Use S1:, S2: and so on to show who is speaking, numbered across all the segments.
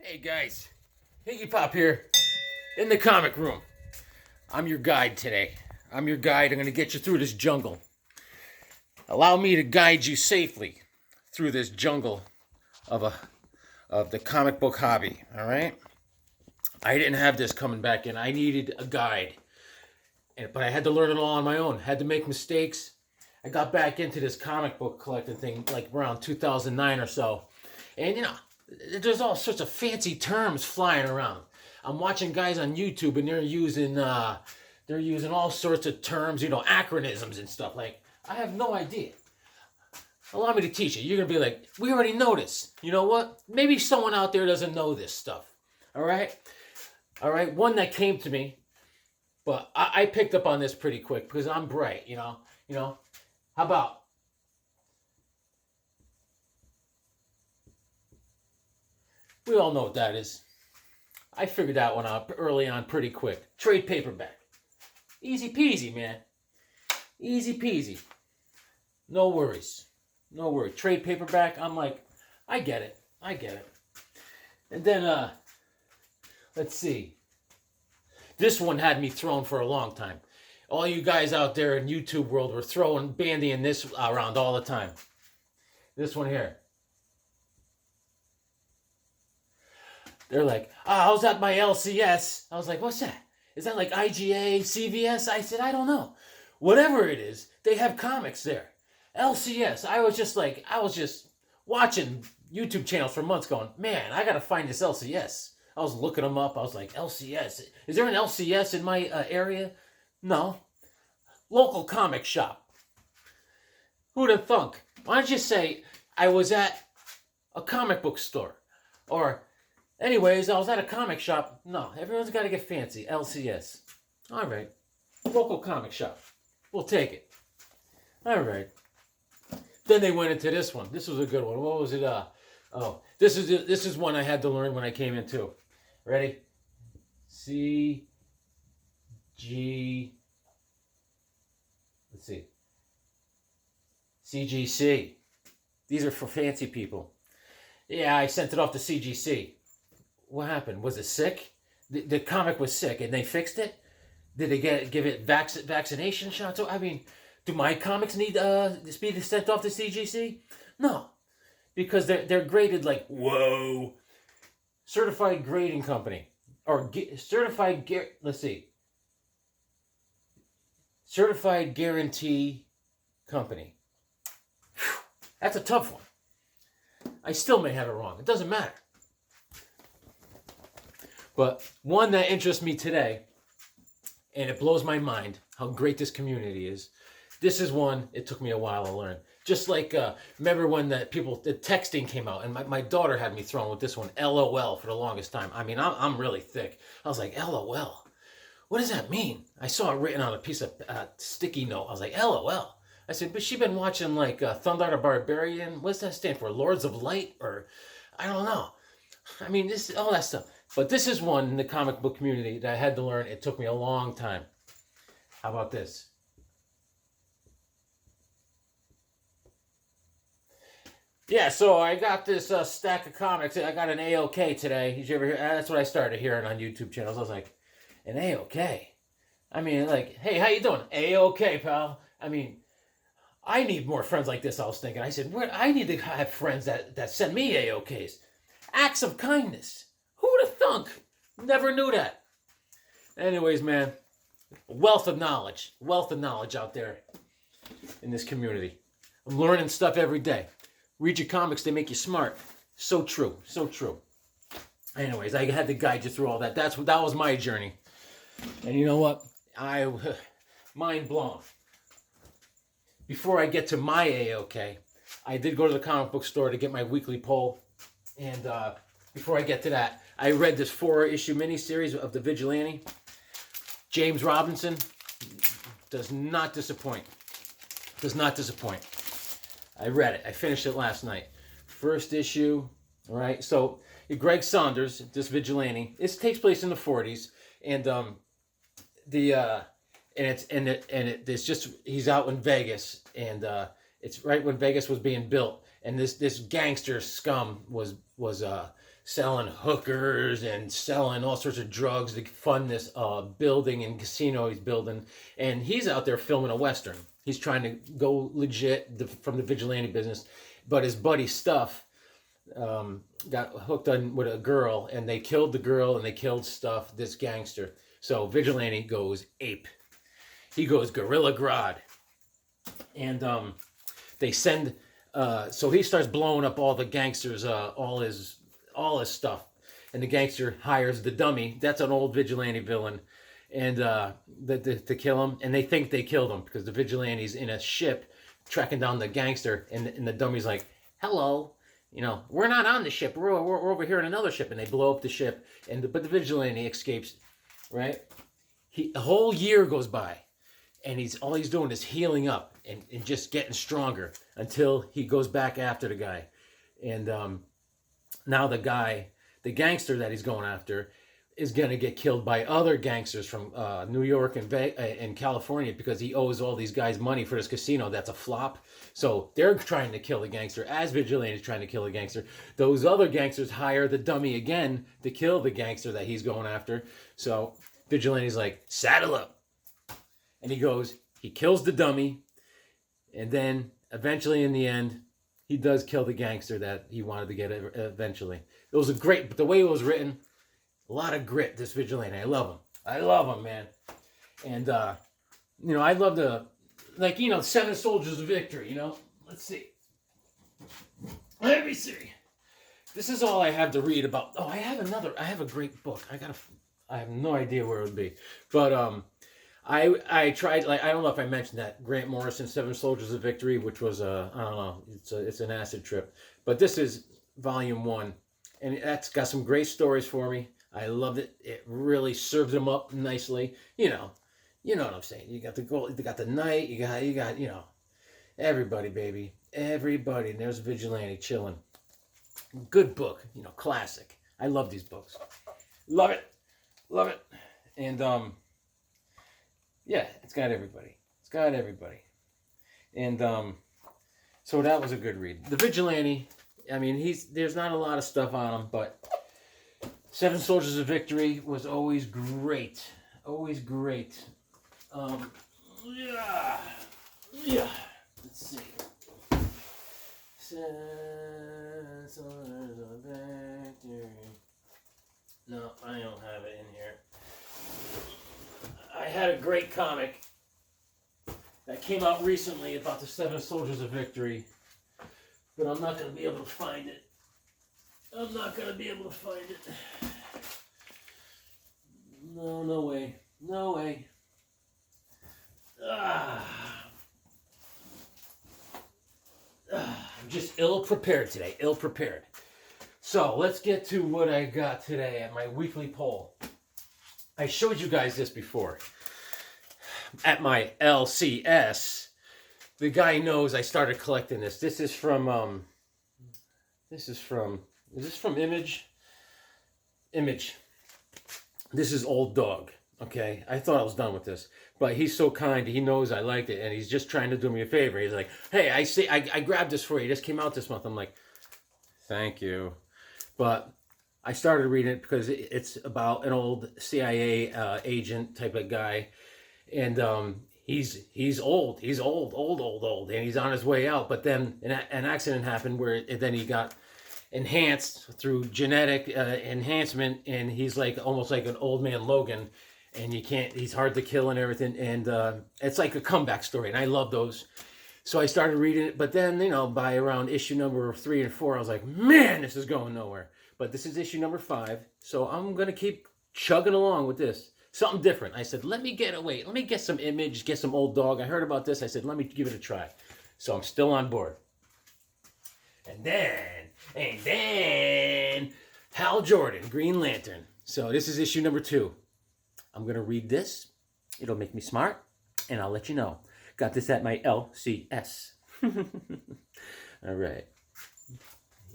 S1: Hey guys, Higgy Pop here in the comic room. I'm your guide today. I'm your guide. I'm going to get you through this jungle. Allow me to guide you safely through this jungle of the comic book hobby. All right. I didn't have this coming back in. I needed a guide, but I had to learn it all on my own. Had to make mistakes. I got back into this comic book collecting thing like around 2009 or so, and there's all sorts of fancy terms flying around. I'm watching guys on YouTube and they're using all sorts of terms, acronyms and stuff. Like, I have no idea. Allow me to teach you. You're gonna be like, we already know this. You know what? Maybe someone out there doesn't know this stuff. All right. One that came to me, but I picked up on this pretty quick because I'm bright. How about? We all know what that is. I figured that one out early on pretty quick. Trade paperback. Easy peasy, man. Easy peasy. No worries. No worries. Trade paperback, I'm like, I get it. And then, let's see. This one had me thrown for a long time. All you guys out there in YouTube world were bandying this around all the time. This one here. They're like, how's that my LCS? I was like, what's that? Is that like IGA, CVS? I said, I don't know. Whatever it is, they have comics there. LCS. I was just watching YouTube channels for months going, man, I got to find this LCS. I was looking them up. I was like, LCS. Is there an LCS in my area? No. Local comic shop. Who'd have thunk? Why don't you say I was at a comic book store? Or, anyways, I was at a comic shop. No, everyone's got to get fancy. LCS. All right. Local comic shop. We'll take it. All right. Then they went into this one. This was a good one. What was it? This is one I had to learn when I came in too. Ready? Let's see. CGC. These are for fancy people. Yeah, I sent it off to CGC. What happened? Was it sick? The comic was sick and they fixed it? Did they give it vaccination shots? I mean, do my comics need to be sent off to CGC? No, because they're graded like, whoa. Certified grading company. Or let's see. Certified guarantee company. Whew, that's a tough one. I still may have it wrong. It doesn't matter. But one that interests me today, and it blows my mind how great this community is. This is one, it took me a while to learn. Just like, remember when the texting came out, and my daughter had me thrown with this one, LOL, for the longest time. I mean, I'm really thick. I was like, LOL. What does that mean? I saw it written on a piece of sticky note. I was like, LOL. I said, but she been watching like Thunder the Barbarian. What's that stand for? Lords of Light? Or, I don't know. I mean, all that stuff. But this is one in the comic book community that I had to learn. It took me a long time. How about this? Yeah, so I got this stack of comics. I got an AOK today. Did you ever hear? That's what I started hearing on YouTube channels. I was like, an AOK? I mean, like, hey, how you doing? AOK, pal. I mean, I need more friends like this, I was thinking. I said, I need to have friends that send me AOKs. Acts of kindness. Who'd have thunk? Never knew that. Anyways, man, wealth of knowledge out there in this community. I'm learning stuff every day. Read your comics, they make you smart. So true. Anyways, I had to guide you through all that. That was my journey. And you know what? Mind blown. Before I get to my AOK, I did go to the comic book store to get my weekly poll. And before I get to that, I read this 4-issue miniseries of The Vigilante. James Robinson does not disappoint. I read it. I finished it last night. First issue, all right? So Greg Saunders, this vigilante, this takes place in the 40s, and he's out in Vegas, and it's right when Vegas was being built, and this gangster scum was selling hookers and selling all sorts of drugs to fund this building and casino he's building. And he's out there filming a Western. He's trying to go legit from the vigilante business. But his buddy Stuff got hooked on with a girl, and they killed the girl and they killed Stuff, this gangster. So Vigilante goes ape. He goes Gorilla Grodd. And they send... so he starts blowing up all the gangsters, all his stuff, and the gangster hires the dummy. That's an old vigilante villain, and to kill him. And they think they killed him because the vigilante's in a ship tracking down the gangster, and the dummy's like, "Hello, we're not on the ship. We're over here in another ship." And they blow up the ship, but the vigilante escapes. Right? A whole year goes by, and all he's doing is healing up and just getting stronger until he goes back after the guy. And now the gangster that he's going after, is going to get killed by other gangsters from New York and California because he owes all these guys money for this casino that's a flop. So they're trying to kill the gangster as Vigilante's trying to kill the gangster. Those other gangsters hire the dummy again to kill the gangster that he's going after. So Vigilante's like, saddle up. And he kills the dummy. And then eventually in the end, he does kill the gangster that he wanted to get eventually. It was the way it was written, a lot of grit, this Vigilante. I love him, man. And, I love Seven Soldiers of Victory, Let's see. Let me see. This is all I have to read about. Oh, I have a great book. I have no idea where it would be. But, I tried, I don't know if I mentioned that, Grant Morrison, Seven Soldiers of Victory, which was, I don't know, it's an acid trip. But this is volume 1. And that's got some great stories for me. I loved it. It really serves them up nicely. You know what I'm saying. You got the gold, you got the knight, you got, everybody, baby. Everybody. And there's Vigilante chilling. Good book, classic. I love these books. Love it. And, yeah, it's got everybody. And, so that was a good read. The Vigilante, there's not a lot of stuff on him, but Seven Soldiers of Victory was always great. Yeah. Let's see. Seven Soldiers of Victory. No, I don't have it in here. I had a great comic that came out recently about the Seven Soldiers of Victory, but I'm not going to be able to find it. No way. I'm just ill-prepared today, So let's get to what I got today at my weekly poll. I showed you guys this before. At my LCS, the guy knows I started collecting this. This is from, is this from Image? Image. This is Old Dog, okay? I thought I was done with this. But he's so kind, he knows I liked it, and he's just trying to do me a favor. He's like, hey, I grabbed this for you. It just came out this month. I'm like, thank you. But I started reading it because it's about an old CIA agent type of guy. And he's old. He's old. And he's on his way out. But then an accident happened where then he got enhanced through genetic enhancement. And he's almost like an old man Logan. And he's hard to kill and everything. And it's like a comeback story. And I love those. So I started reading it. But then, by around issue number 3 and 4, I was like, man, this is going nowhere. But this is issue number 5. So I'm going to keep chugging along with this. Something different. I said, let me get some Image, get some Old Dog. I heard about this. I said, let me give it a try. So I'm still on board. And then, Hal Jordan, Green Lantern. So this is issue number 2. I'm going to read this. It'll make me smart. And I'll let you know. Got this at my LCS. All right.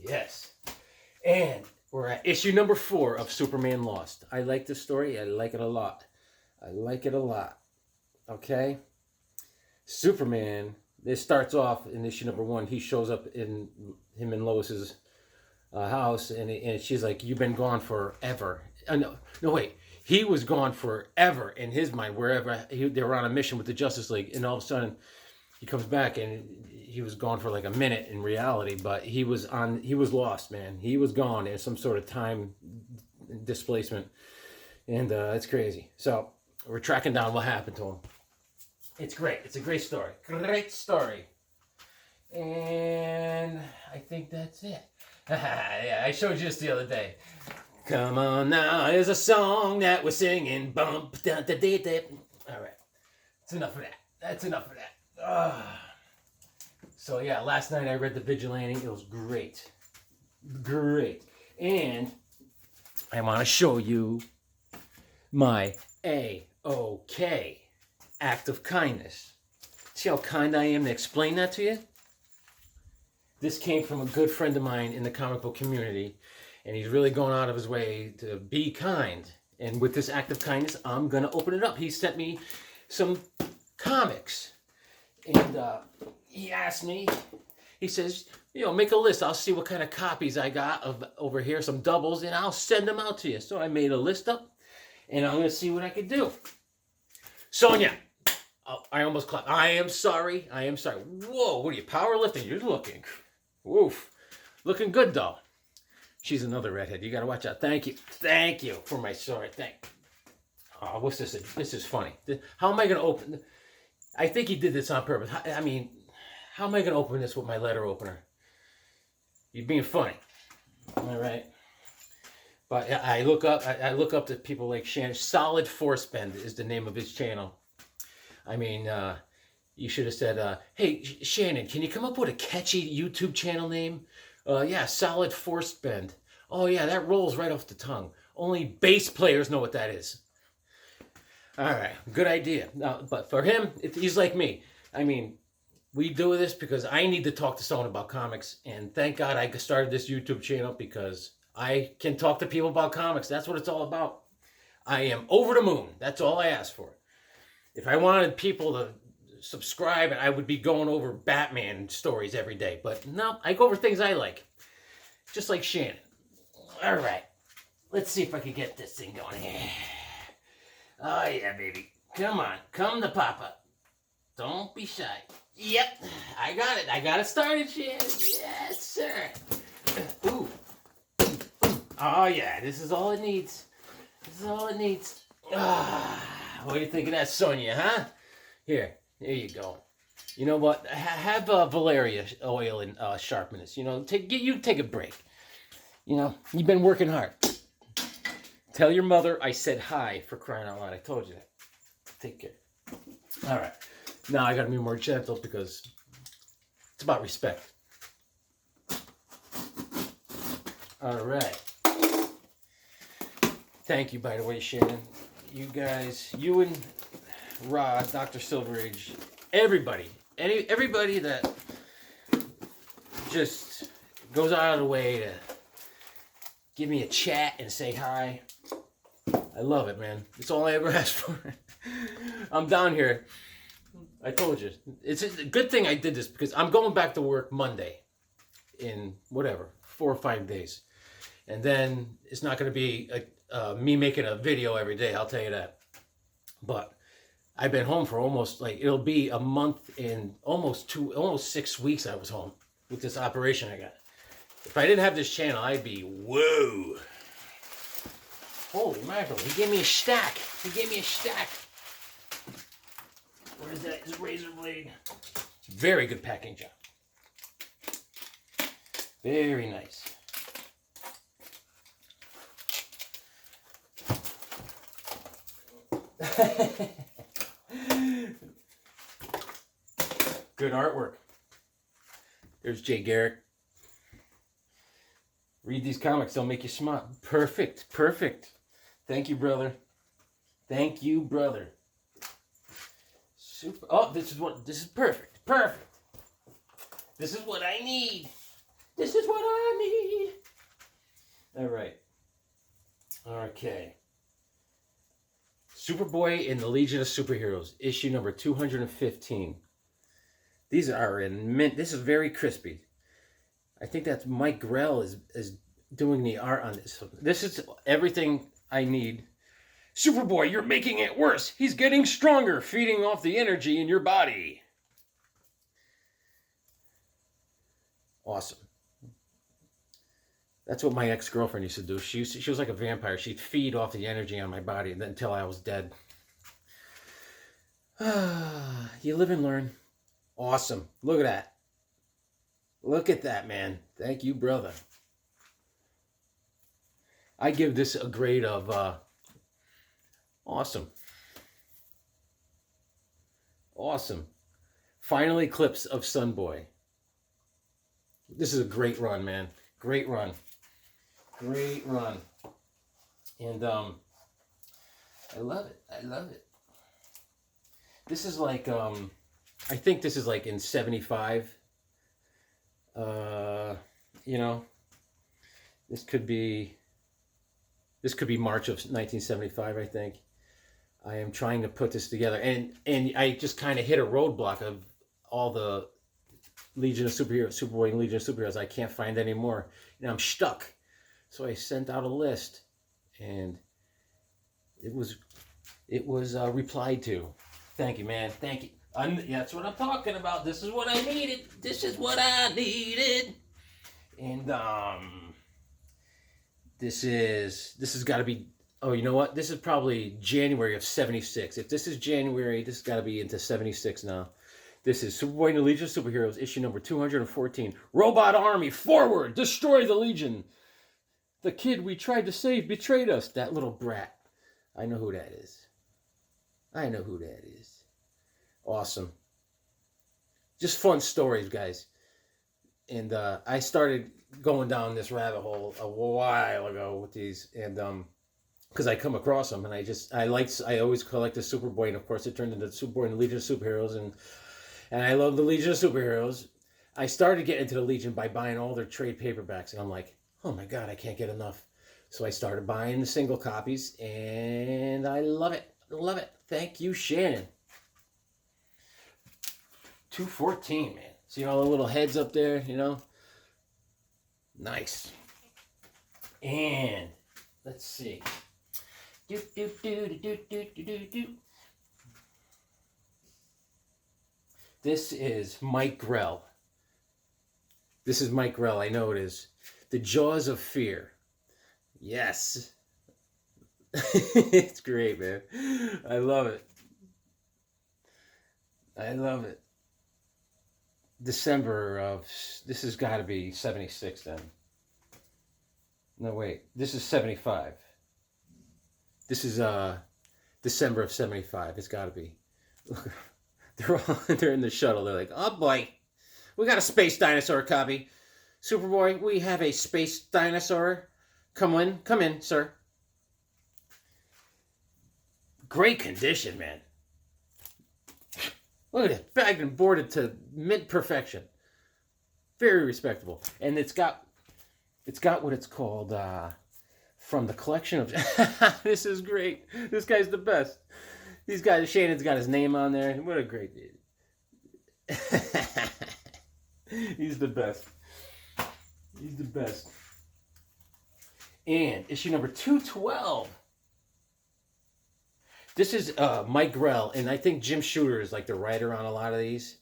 S1: Yes. And we're at issue number 4 of Superman Lost. I like this story. I like it a lot. Okay? Superman, this starts off in issue number 1. He shows up in him and Lois's house, and she's like, "You've been gone forever." No, wait. He was gone forever in his mind, wherever they were on a mission with the Justice League, and all of a sudden he comes back, and he was gone for like a minute in reality, but he was lost, man. He was gone in some sort of time displacement, and it's crazy. So we're tracking down what happened to him. It's great. It's a great story. Great story. And I think that's it. Yeah, I showed you this the other day. Come on now, here's a song that we're singing. Bump, da, da, da, da. All right. That's enough of that. That's enough of that. So yeah, last night I read The Vigilante. It was great. Great. And I want to show you my AOK, act of kindness. See how kind I am to explain that to you? This came from a good friend of mine in the comic book community, and he's really going out of his way to be kind. And with this act of kindness, I'm going to open it up. He sent me some comics, and he asked me, he says, make a list. I'll see what kind of copies I got of over here, some doubles, and I'll send them out to you. So I made a list up, and I'm going to see what I could do. Sonia, I almost clapped. I am sorry. Whoa, what are you, powerlifting? You're looking, woof, looking good, though. She's another redhead. You got to watch out. Thank you for my sorry. Oh, what's this? This is funny. How am I going to open? I think he did this on purpose. I mean, how am I going to open this with my letter opener? You're being funny. All right. But I look up to people like Shannon. Solid4stbend is the name of his channel. I mean, you should have said, hey, Shannon, can you come up with a catchy YouTube channel name? Yeah, solid4stbend. Oh, yeah, that rolls right off the tongue. Only bass players know what that is. All right, good idea. But for him, he's like me. I mean, we do this because I need to talk to someone about comics. And thank God I started this YouTube channel because I can talk to people about comics. That's what it's all about. I am over the moon. That's all I ask for. If I wanted people to subscribe, I would be going over Batman stories every day. But no, I go over things I like. Just like Shannon. All right. Let's see if I can get this thing going here. Oh, yeah, baby. Come on. Come to Papa. Don't be shy. Yep. I got it. I got it started, Shannon. Yes, sir. Ooh. Oh, yeah. This is all it needs. This is all it needs. What do you think of that, Sonia, huh? Here you go. You know what? Have Valeria oil and sharpen this. Take a break. You've been working hard. Tell your mother I said hi, for crying out loud. I told you that. Take care. All right. Now I got to be more gentle because it's about respect. All right. Thank you, by the way, Shannon. You guys, you and Rod, Dr. Silverage, everybody that just goes out of the way to give me a chat and say hi. I love it, man. It's all I ever asked for. I'm down here. I told you. It's a good thing I did this because I'm going back to work Monday in 4 or 5 days. And then it's not going to be me making a video every day, I'll tell you that. But I've been home for it'll be a month and almost 6 weeks I was home with this operation I got. If I didn't have this channel, I'd be, whoa. Holy mackerel, he gave me a stack. Where's that? His razor blade. Very good packing job. Very nice. Good artwork. There's Jay Garrick. Read these comics, they'll make you smile. Perfect. Thank you, brother. Super. Oh, this is perfect. This is what I need. All right. Okay. Superboy and the Legion of Superheroes, issue number 215. These are in mint. This is very crispy. I think that's Mike Grell is doing the art on this. So this is everything I need. Superboy, you're making it worse. He's getting stronger, feeding off the energy in your body. Awesome. That's what my ex-girlfriend used to do. She was like a vampire. She'd feed off the energy on my body until I was dead. You live and learn. Awesome. Look at that. Look at that, man. Thank you, brother. I give this a grade of awesome. Awesome. Final eclipse of Sunboy. This is a great run, man. Great run. Great run. And I love it. I love it. This is like I think this is like in 75. You know, this could be March of 1975, I think. I am trying to put this together, and I just kind of hit a roadblock of all the Legion of Superheroes, Superboy and Legion of Superheroes. I can't find any more. I'm stuck. So I sent out a list, and it was replied to. Thank you, man. Thank you. That's what I'm talking about. This is what I needed. This is what I needed. And this has got to be. Oh, you know what? This is probably January of 76. If this is January, this has got to be into 76 now. This is Superboy and the Legion of Superheroes, issue number 214. Robot Army, forward! Destroy the Legion! The kid we tried to save betrayed us. That little brat. I know who that is. I know who that is. Awesome. Just fun stories, guys. And I started going down this rabbit hole a while ago with these, and because I come across them, and I always collect the Superboy, and of course it turned into Superboy and the Legion of Superheroes, and I love the Legion of Superheroes. I started getting into the Legion by buying all their trade paperbacks, and I'm like, oh my god, I can't get enough. So I started buying the single copies, and I love it. Love it. Thank you, Shannon. 214, man. See all the little heads up there, you know? Nice. And let's see. This is Mike Grell. This is Mike Grell, I know it is. The Jaws of Fear. Yes. It's great, man. I love it. I love it. December of, this has got to be 76 then. No, wait. This is 75. This is December of 75. It's got to be. Look, they're in the shuttle. They're like, oh boy, we got a space dinosaur copy. Superboy, we have a space dinosaur. Come in, sir. Great condition, man. Look at it, bagged and boarded to mint perfection. Very respectable, and it's got what it's called from the collection of. This is great. This guy's the best. These guys, Shannon's got his name on there. What a great dude. He's the best. He's the best. And issue number 212. This is Mike Grell, and I think Jim Shooter is like the writer on a lot of these.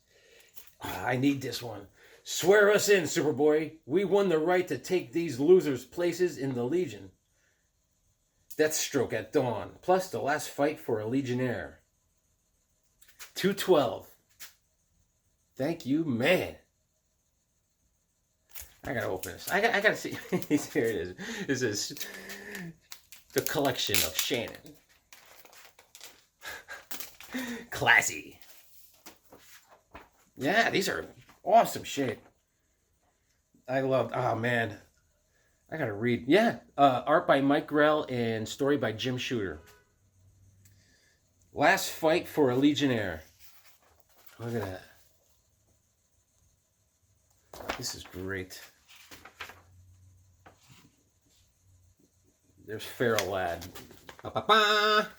S1: I need this one. Swear us in, Superboy. We won the right to take these losers' places in the Legion. Deathstroke at dawn, plus the last fight for a Legionnaire. 212. Thank you, man. I gotta open this. I gotta see. Here it is. This is the collection of Shannon. Classy. Yeah, these are awesome shit. I love. Oh man, I gotta read. Yeah, art by Mike Grell and story by Jim Shooter. Last fight for a Legionnaire. Look at that. This is great. There's Feral Lad. Ba-ba-ba.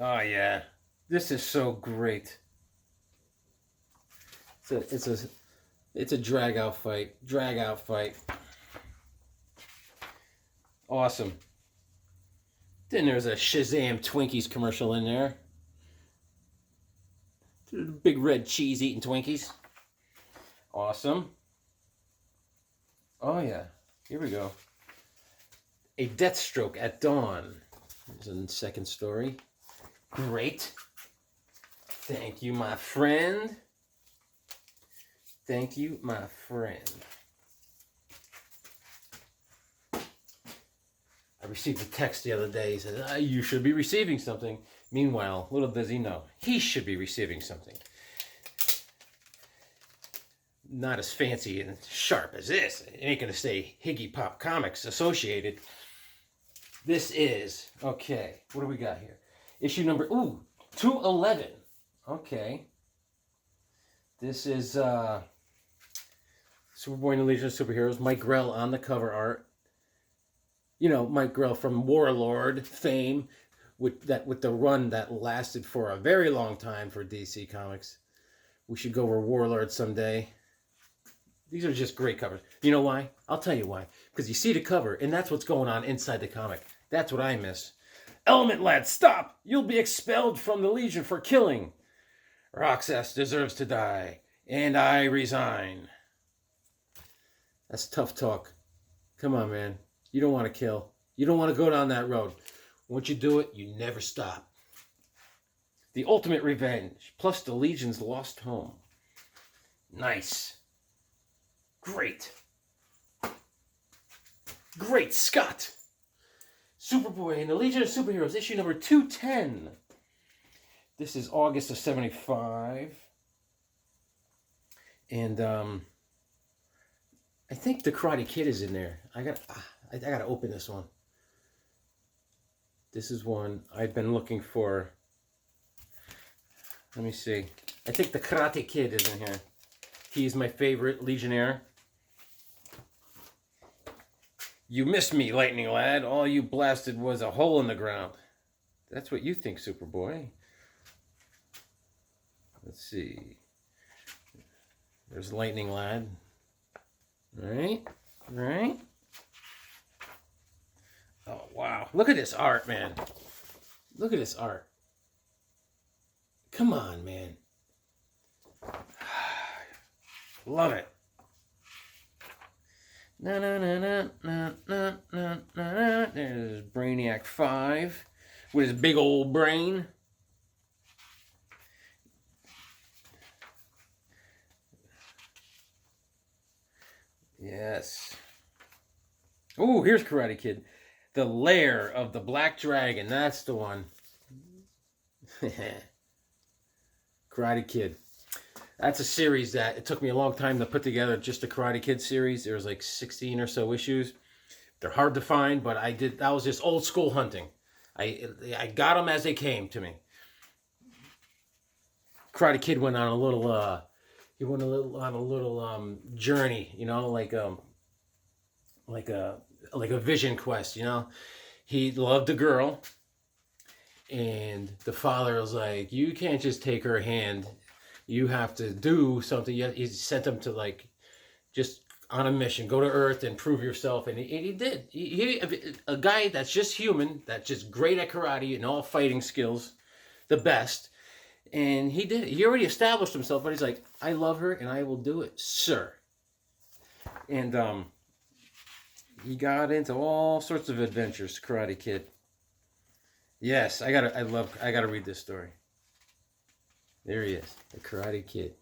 S1: Oh yeah, this is so great. It's a drag out fight. Drag out fight. Awesome. Then there's a Shazam Twinkies commercial in there. Big red cheese eating Twinkies. Awesome. Oh yeah. Here we go. A Deathstroke at Dawn. There's a second story. Great. Thank you, my friend. Thank you, my friend. I received a text the other day. He said, you should be receiving something. Meanwhile, little does he know, he should be receiving something. Not as fancy and sharp as this. It ain't going to say Higgy Pop Comics Associated. This is, okay, what do we got here? Issue number, 211. Okay. This is Superboy and the Legion of Superheroes. Mike Grell on the cover art. You know, Mike Grell from Warlord fame, with the run that lasted for a very long time for DC Comics. We should go over Warlord someday. These are just great covers. You know why? I'll tell you why. Because you see the cover, and that's what's going on inside the comic. That's what I miss. Element Lad, stop! You'll be expelled from the Legion for killing. Roxas deserves to die, and I resign. That's tough talk. Come on, man. You don't want to kill. You don't want to go down that road. Once you do it, you never stop. The ultimate revenge, plus the Legion's lost home. Nice. Great. Great Scott. Superboy and the Legion of Superheroes, issue number 210. This is August of 75. And I think the Karate Kid is in there. I gotta open this one. This is one I've been looking for. Let me see. I think the Karate Kid is in here. He's my favorite Legionnaire. You missed me, Lightning Lad. All you blasted was a hole in the ground. That's what you think, Superboy. Let's see. There's Lightning Lad. Right? Right? Oh, wow. Look at this art, man. Look at this art. Come on, man. Love it. Na na na na na na na na. There's Brainiac 5 with his big old brain. Yes. Oh, here's Karate Kid. The Lair of the Black Dragon. That's the one. Karate Kid. That's a series that it took me a long time to put together, just a Karate Kid series. There was like 16 or so issues. They're hard to find, but that was just old school hunting. I got them as they came to me. Karate Kid went on a little journey, you know, like a vision quest, you know. He loved a girl, and the father was like, you can't just take her hand. You have to do something. He sent him to, like, just on a mission, go to Earth and prove yourself. And he did. A guy that's just human, that's just great at karate and all fighting skills, the best. And he did it. He already established himself, but he's like, I love her and I will do it, sir. And he got into all sorts of adventures, Karate Kid. Yes, I gotta read this story. There he is, the Karate Kid.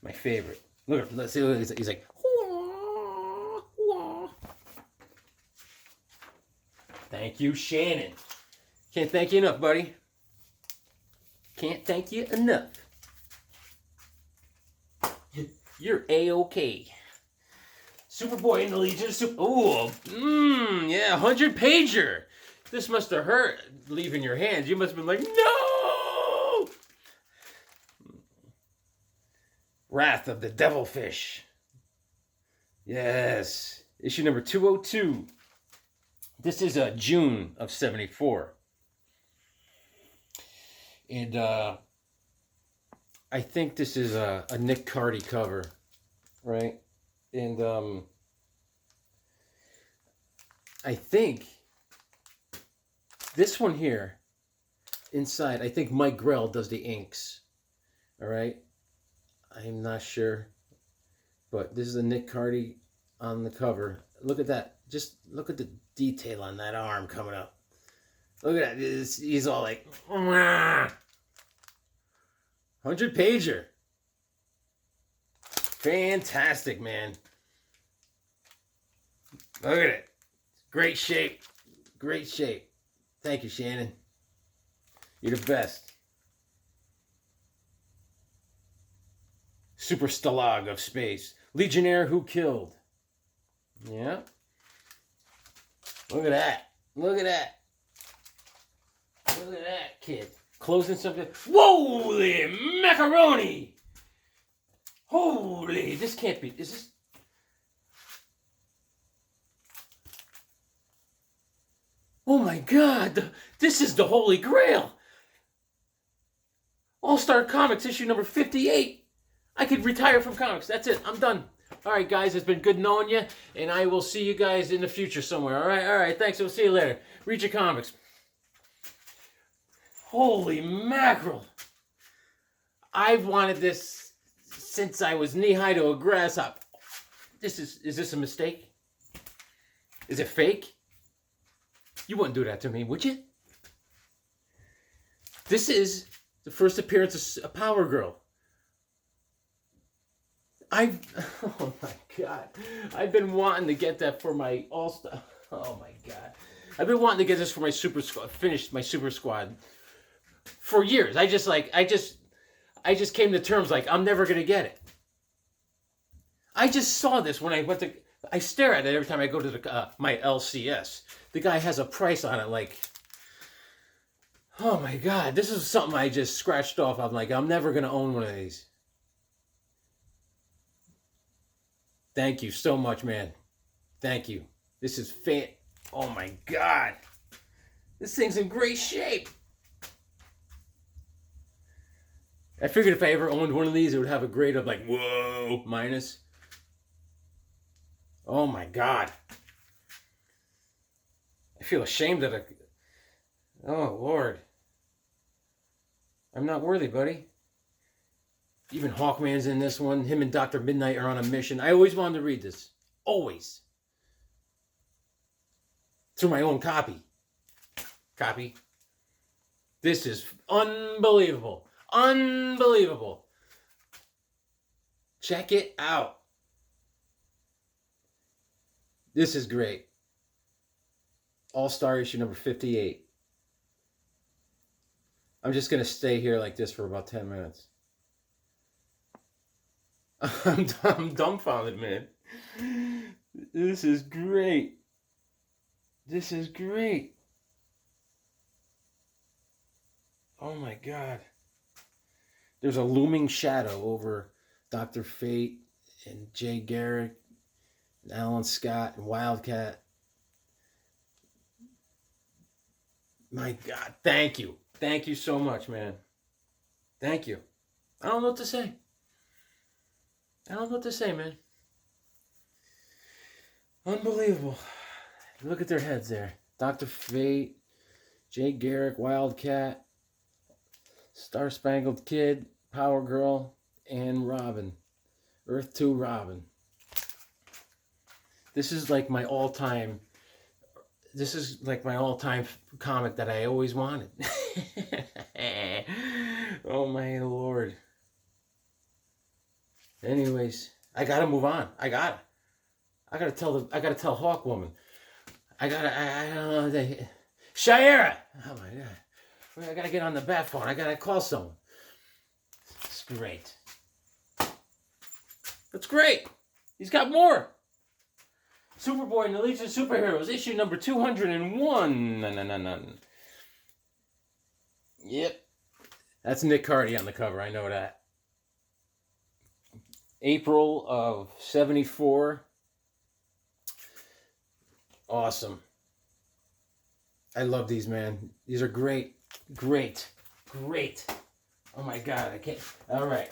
S1: My favorite. Look, let's see. He's like, wah, wah. Thank you, Shannon. Can't thank you enough, buddy. Can't thank you enough. You're AOK. Superboy and the Legion of yeah, 100-pager. This must have hurt leaving your hands. You must have been like, no! Wrath of the Devilfish. Yes. Issue number 202. This is June of 74. And I think this is a Nick Cardy cover, right? And I think this one here inside, I think Mike Grell does the inks. All right, I'm not sure, but this is a Nick Cardy on the cover. Look at that. Just look at the detail on that arm coming up. Look at that. He's all like, 100-pager. Fantastic, man. Look at it. Great shape. Great shape. Thank you, Shannon. You're the best. Super Stalag of space. Legionnaire who killed. Yeah. Look at that. Look at that. Look at that, kid. Closing something. Holy macaroni! Holy, this can't be. Is this? Oh my God! This is the Holy Grail. All-Star Comics issue number 58. I could retire from comics. That's it. I'm done. All right, guys. It's been good knowing you, and I will see you guys in the future somewhere. All right. Thanks. We'll see you later. Read your comics. Holy mackerel! I've wanted this since I was knee-high to a grasshopper. Is this a mistake? Is it fake? You wouldn't do that to me, would you? This is the first appearance of Power Girl. Oh my God. I've been wanting to get that for my All-Star. Oh my God. I've been wanting to get this for my Super Squad, finish my Super Squad for years. I just came to terms like I'm never going to get it. I just saw this when I went to, I stare at it every time I go to the my LCS. The guy has a price on it like, oh my God, this is something I just scratched off. I'm like, I'm never going to own one of these. Thank you so much, man. Thank you. This is oh my God. This thing's in great shape. I figured if I ever owned one of these, it would have a grade of like, whoa, minus. Oh my God. I feel ashamed of it. Oh, Lord. I'm not worthy, buddy. Even Hawkman's in this one. Him and Dr. Midnight are on a mission. I always wanted to read this. Always. Through my own copy. This is unbelievable. Unbelievable. Check it out. This is great. All-Star issue number 58. I'm just going to stay here like this for about 10 minutes. I'm dumbfounded, man. This is great. This is great. Oh my God. There's a looming shadow over Dr. Fate and Jay Garrick and Alan Scott and Wildcat. My God, thank you. Thank you so much, man. Thank you. I don't know what to say. I don't know what to say, man. Unbelievable. Look at their heads there. Dr. Fate, Jay Garrick, Wildcat, Star Spangled Kid, Power Girl, and Robin. Earth 2 Robin. This is like my all-time comic that I always wanted. Oh my Lord. Anyways, I gotta move on. I gotta tell Hawkwoman. I don't know. Shira! Oh my God. I gotta get on the bat phone. I gotta call someone. It's great. That's great. He's got more. Superboy and the Legion of Superheroes, issue number 201. Yep. That's Nick Cardy on the cover. I know that. April of 74. Awesome. I love these, man. These are great. Great. Great. Oh my God, I can't. All right.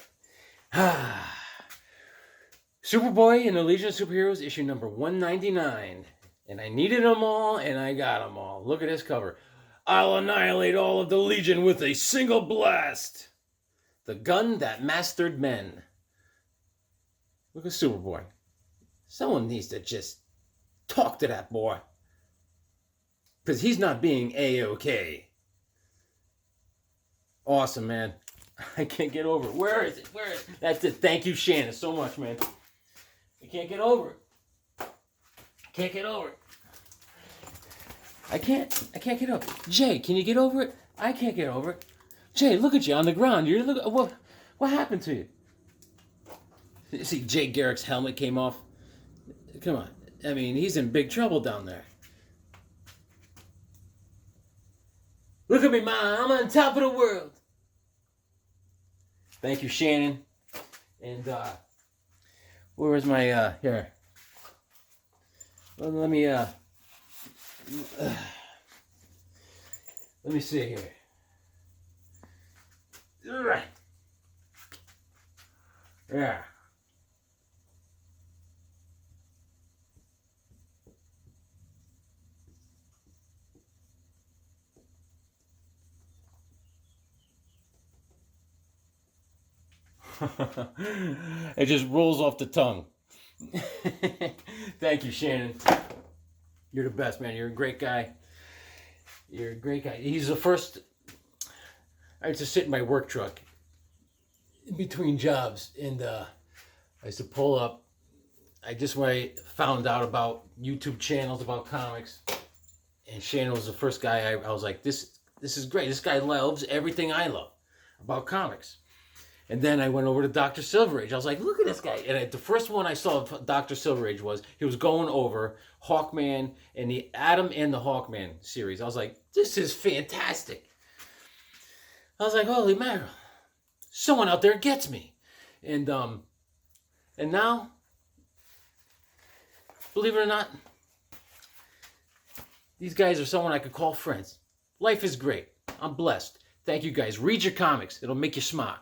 S1: Superboy and the Legion of Superheroes, issue number 199. And I needed them all, and I got them all. Look at this cover. I'll annihilate all of the Legion with a single blast. The gun that mastered men. Look at Superboy. Someone needs to just talk to that boy. Because he's not being AOK. Awesome, man. I can't get over it. Where is it? Where is it? That's it. Thank you, Shannon, so much, man. I can't get over it. Can't get over it. I can't get over it. Jay, can you get over it? I can't get over it. Jay, look at you on the ground. You're look. What happened to you? You see, Jay Garrick's helmet came off. Come on. I mean, he's in big trouble down there. Look at me, Ma. I'm on top of the world. Thank you, Shannon. And where is my here? Well, let me see here. Yeah. It just rolls off the tongue. Thank you, Shannon. You're the best, man. You're a great guy. You're a great guy. He's the first. I used to sit in my work truck in between jobs, and I used to pull up. When I found out about YouTube channels about comics, and Shannon was the first guy. I was like, this is great. This guy loves everything I love about comics. And then I went over to Dr. Silverage. I was like, look at this guy. And the first one I saw of Dr. Silverage was, he was going over Hawkman and the Adam and the Hawkman series. I was like, this is fantastic. I was like, holy mackerel. Someone out there gets me. And now, believe it or not, these guys are someone I could call friends. Life is great. I'm blessed. Thank you guys. Read your comics. It'll make you smile.